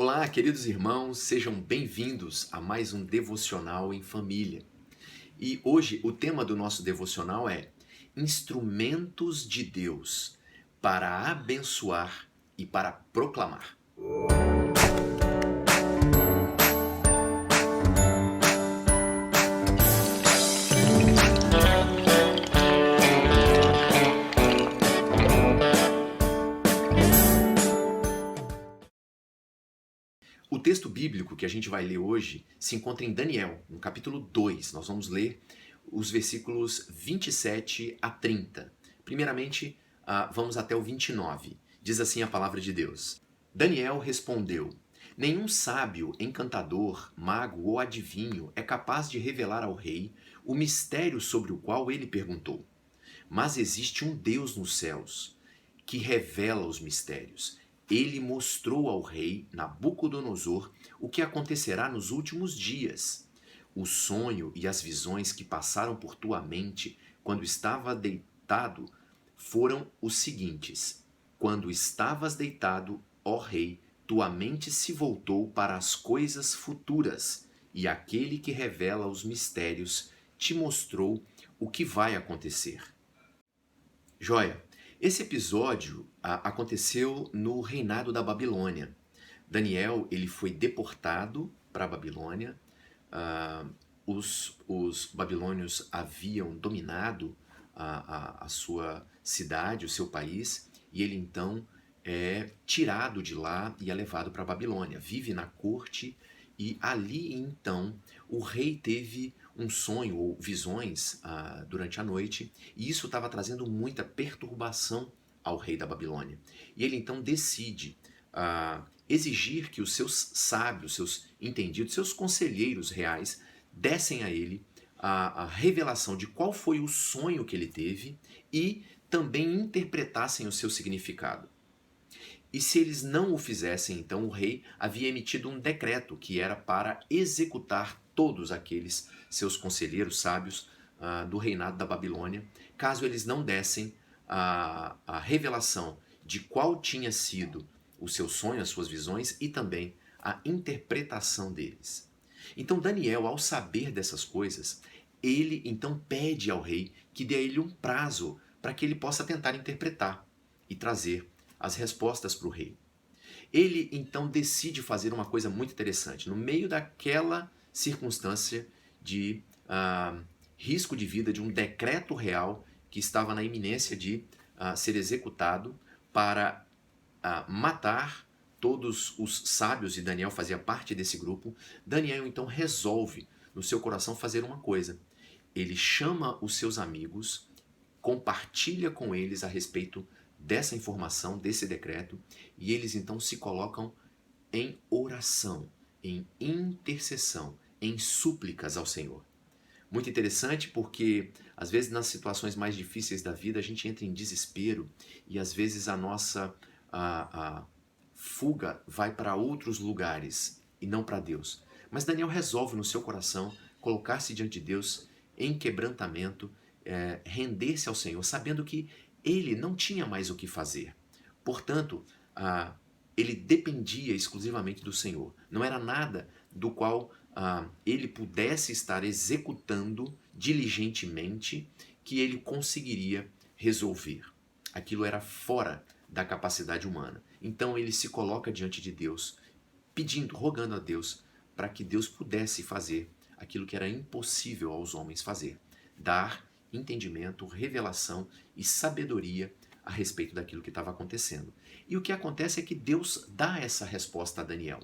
Olá, queridos irmãos, sejam bem-vindos a mais um devocional em família. E hoje o tema do nosso devocional é Instrumentos de Deus para abençoar e para proclamar. O texto bíblico que a gente vai ler hoje se encontra em Daniel, no capítulo 2. Nós vamos ler os versículos 27 a 30. Primeiramente, vamos até o 29. Diz assim a palavra de Deus. Daniel respondeu: Nenhum sábio, encantador, mago ou adivinho é capaz de revelar ao rei o mistério sobre o qual ele perguntou. Mas existe um Deus nos céus que revela os mistérios. Ele mostrou ao rei Nabucodonosor o que acontecerá nos últimos dias. O sonho e as visões que passaram por tua mente quando estava deitado foram os seguintes: Quando estavas deitado, ó rei, tua mente se voltou para as coisas futuras, e aquele que revela os mistérios te mostrou o que vai acontecer. Joia, esse episódio aconteceu no reinado da Babilônia. Daniel ele foi deportado para a Babilônia. ah, os babilônios haviam dominado a sua cidade, o seu país, e ele então é tirado de lá e é levado para a Babilônia. Vive na corte e ali então o rei teve um sonho ou visões durante a noite, e isso estava trazendo muita perturbação ao rei da Babilônia. E ele então decide exigir que os seus sábios, seus entendidos, seus conselheiros reais dessem a ele a revelação de qual foi o sonho que ele teve e também interpretassem o seu significado. E se eles não o fizessem, então o rei havia emitido um decreto que era para executar todos aqueles seus conselheiros sábios do reinado da Babilônia, caso eles não dessem a revelação de qual tinha sido o seu sonho, as suas visões e também a interpretação deles. Então Daniel, ao saber dessas coisas, ele então pede ao rei que dê a ele um prazo para que ele possa tentar interpretar e trazer as respostas para o rei. Ele então decide fazer uma coisa muito interessante. No meio daquela circunstância de risco de vida, de um decreto real que estava na iminência de ser executado para matar todos os sábios, e Daniel fazia parte desse grupo, Daniel então resolve no seu coração fazer uma coisa. Ele chama os seus amigos, compartilha com eles a respeito dessa informação, desse decreto, e eles então se colocam em oração, em intercessão, em súplicas ao Senhor. Muito interessante porque às vezes nas situações mais difíceis da vida a gente entra em desespero e às vezes a nossa fuga vai para outros lugares e não para Deus. Mas Daniel resolve no seu coração colocar-se diante de Deus em quebrantamento, render-se ao Senhor, sabendo que ele não tinha mais o que fazer. Portanto, ele dependia exclusivamente do Senhor. Não era nada do qual ele pudesse estar executando diligentemente que ele conseguiria resolver. Aquilo era fora da capacidade humana. Então ele se coloca diante de Deus, pedindo, rogando a Deus para que Deus pudesse fazer aquilo que era impossível aos homens fazer: dar entendimento, revelação e sabedoria a respeito daquilo que estava acontecendo. E o que acontece é que Deus dá essa resposta a Daniel.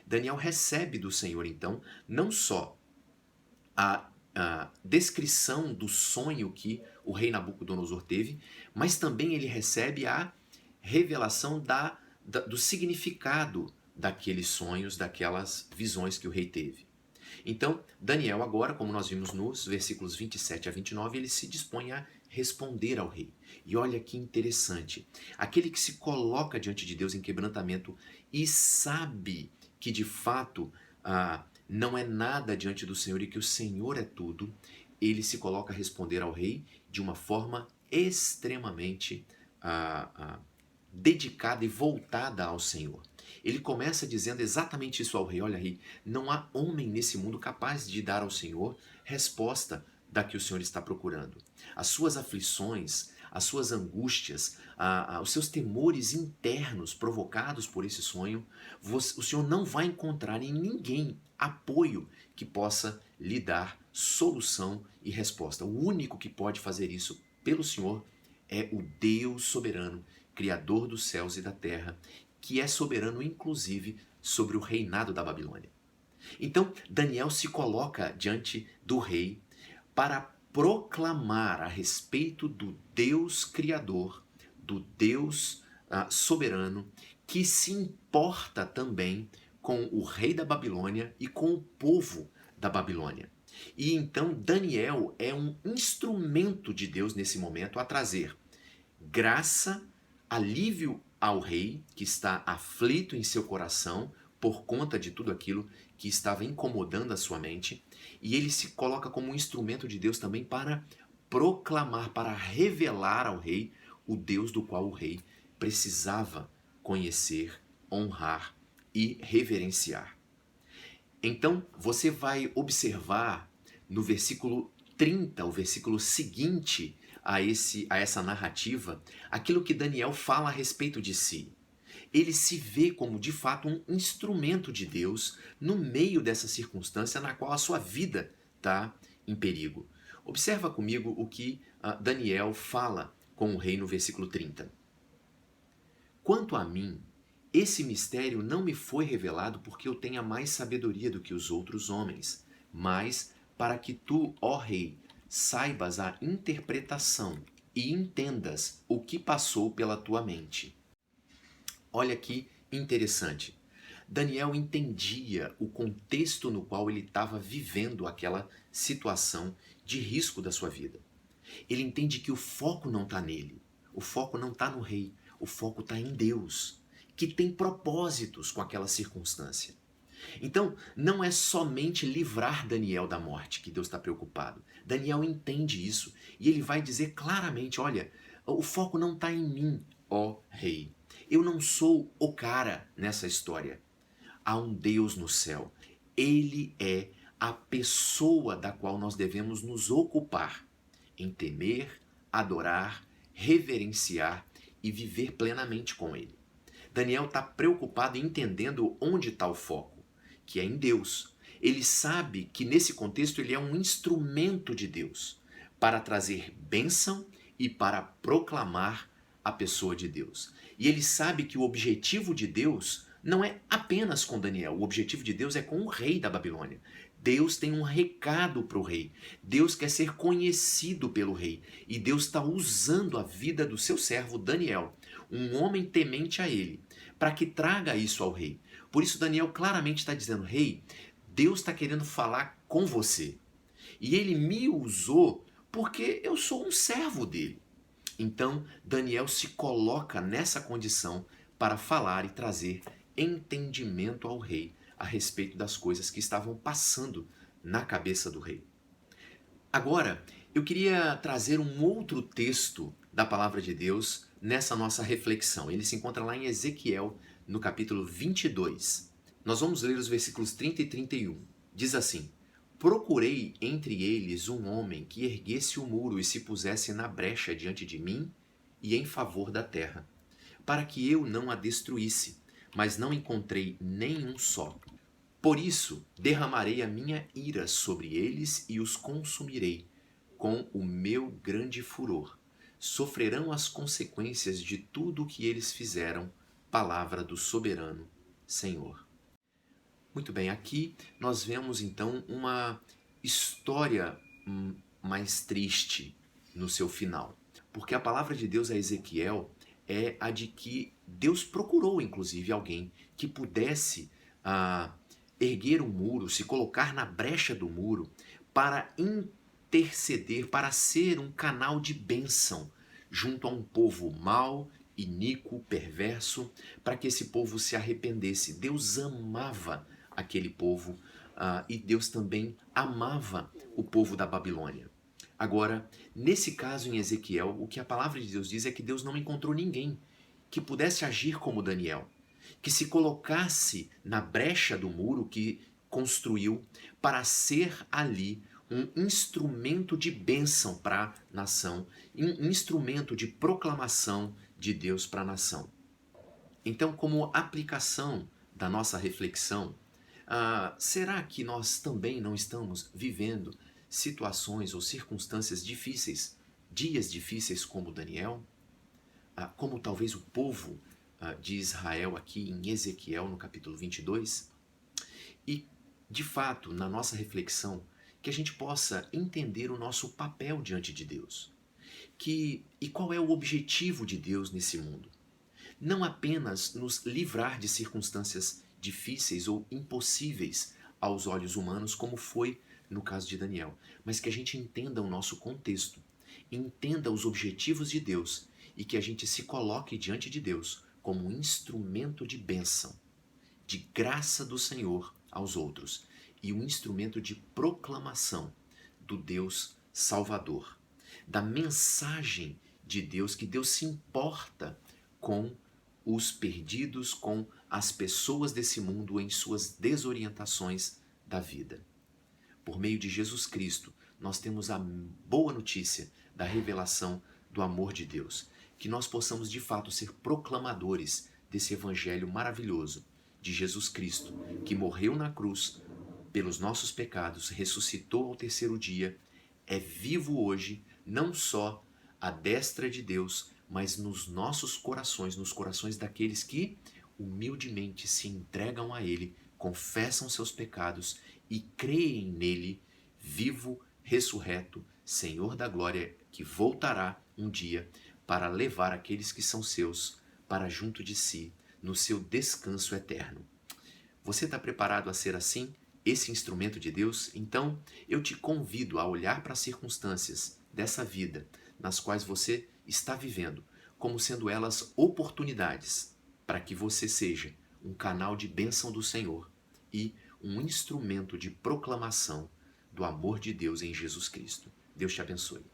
Daniel recebe do Senhor, então, não só a descrição do sonho que o rei Nabucodonosor teve, mas também ele recebe a revelação do significado daqueles sonhos, daquelas visões que o rei teve. Então, Daniel agora, como nós vimos nos versículos 27 a 29, ele se dispõe a responder ao rei. E olha que interessante, aquele que se coloca diante de Deus em quebrantamento e sabe que de fato não é nada diante do Senhor e que o Senhor é tudo, ele se coloca a responder ao rei de uma forma extremamente dedicada e voltada ao Senhor. Ele começa dizendo exatamente isso ao rei: olha, rei, não há homem nesse mundo capaz de dar ao Senhor resposta da que o Senhor está procurando. As suas aflições, as suas angústias, os seus temores internos provocados por esse sonho, o Senhor não vai encontrar em ninguém apoio que possa lhe dar solução e resposta. O único que pode fazer isso pelo Senhor é o Deus soberano, Criador dos céus e da terra, que é soberano inclusive sobre o reinado da Babilônia. Então, Daniel se coloca diante do rei para proclamar a respeito do Deus Criador, do Deus soberano, que se importa também com o rei da Babilônia e com o povo da Babilônia. E então Daniel é um instrumento de Deus nesse momento a trazer graça, alívio ao rei que está aflito em seu coração por conta de tudo aquilo que estava incomodando a sua mente, e ele se coloca como um instrumento de Deus também para proclamar, para revelar ao rei o Deus do qual o rei precisava conhecer, honrar e reverenciar. Então, você vai observar no versículo 30, o versículo seguinte a essa narrativa, aquilo que Daniel fala a respeito de si. Ele se vê como, de fato, um instrumento de Deus no meio dessa circunstância na qual a sua vida está em perigo. Observa comigo o que Daniel fala com o rei no versículo 30. Quanto a mim, esse mistério não me foi revelado porque eu tenha mais sabedoria do que os outros homens, mas para que tu, ó rei, saibas a interpretação e entendas o que passou pela tua mente. Olha que interessante. Daniel entendia o contexto no qual ele estava vivendo aquela situação de risco da sua vida. Ele entende que o foco não está nele, o foco não está no rei, o foco está em Deus, que tem propósitos com aquela circunstância. Então, não é somente livrar Daniel da morte que Deus está preocupado. Daniel entende isso e ele vai dizer claramente: olha, o foco não está em mim, ó rei. Eu não sou o cara nessa história. Há um Deus no céu. Ele é a pessoa da qual nós devemos nos ocupar em temer, adorar, reverenciar e viver plenamente com ele. Daniel está preocupado e entendendo onde está o foco, que é em Deus. Ele sabe que nesse contexto ele é um instrumento de Deus para trazer bênção e para proclamar a pessoa de Deus. E ele sabe que o objetivo de Deus não é apenas com Daniel, o objetivo de Deus é com o rei da Babilônia. Deus tem um recado para o rei. Deus quer ser conhecido pelo rei. E Deus está usando a vida do seu servo Daniel, um homem temente a ele, para que traga isso ao rei. Por isso Daniel claramente está dizendo: rei, Deus está querendo falar com você. E ele me usou porque eu sou um servo dele. Então Daniel se coloca nessa condição para falar e trazer entendimento ao rei a respeito das coisas que estavam passando na cabeça do rei. Agora, eu queria trazer um outro texto da palavra de Deus nessa nossa reflexão. Ele se encontra lá em Ezequiel, no capítulo 22. Nós vamos ler os versículos 30 e 31. Diz assim: procurei entre eles um homem que erguesse o muro e se pusesse na brecha diante de mim e em favor da terra, para que eu não a destruísse, mas não encontrei nenhum só. Por isso derramarei a minha ira sobre eles e os consumirei com o meu grande furor. Sofrerão as consequências de tudo o que eles fizeram, palavra do soberano Senhor. Muito bem, aqui nós vemos então uma história mais triste no seu final, porque a palavra de Deus a Ezequiel é a de que Deus procurou inclusive alguém que pudesse erguer um muro, se colocar na brecha do muro para interceder, para ser um canal de bênção junto a um povo mau, iníquo, perverso, para que esse povo se arrependesse. Deus amava aquele povo e Deus também amava o povo da Babilônia. Agora, nesse caso em Ezequiel, o que a palavra de Deus diz é que Deus não encontrou ninguém que pudesse agir como Daniel, que se colocasse na brecha do muro que construiu para ser ali um instrumento de bênção para a nação, um instrumento de proclamação de Deus para a nação. Então, como aplicação da nossa reflexão, será que nós também não estamos vivendo situações ou circunstâncias difíceis, dias difíceis como Daniel? Como talvez o povo de Israel aqui em Ezequiel, no capítulo 22? E, de fato, na nossa reflexão, que a gente possa entender o nosso papel diante de Deus. E qual é o objetivo de Deus nesse mundo? Não apenas nos livrar de circunstâncias difíceis ou impossíveis aos olhos humanos, como foi no caso de Daniel, mas que a gente entenda o nosso contexto, entenda os objetivos de Deus e que a gente se coloque diante de Deus como um instrumento de bênção, de graça do Senhor aos outros e um instrumento de proclamação do Deus Salvador, da mensagem de Deus, que Deus se importa com os perdidos, com as pessoas desse mundo em suas desorientações da vida. Por meio de Jesus Cristo, nós temos a boa notícia da revelação do amor de Deus, que nós possamos de fato ser proclamadores desse evangelho maravilhoso de Jesus Cristo, que morreu na cruz pelos nossos pecados, ressuscitou ao terceiro dia, é vivo hoje, não só à destra de Deus, mas nos nossos corações, nos corações daqueles que humildemente se entregam a Ele, confessam seus pecados e creem nele, vivo, ressurreto, Senhor da glória, que voltará um dia para levar aqueles que são seus para junto de si, no seu descanso eterno. Você está preparado a ser assim, esse instrumento de Deus? Então, eu te convido a olhar para as circunstâncias dessa vida, nas quais você está vivendo, como sendo elas oportunidades para que você seja um canal de bênção do Senhor e um instrumento de proclamação do amor de Deus em Jesus Cristo. Deus te abençoe.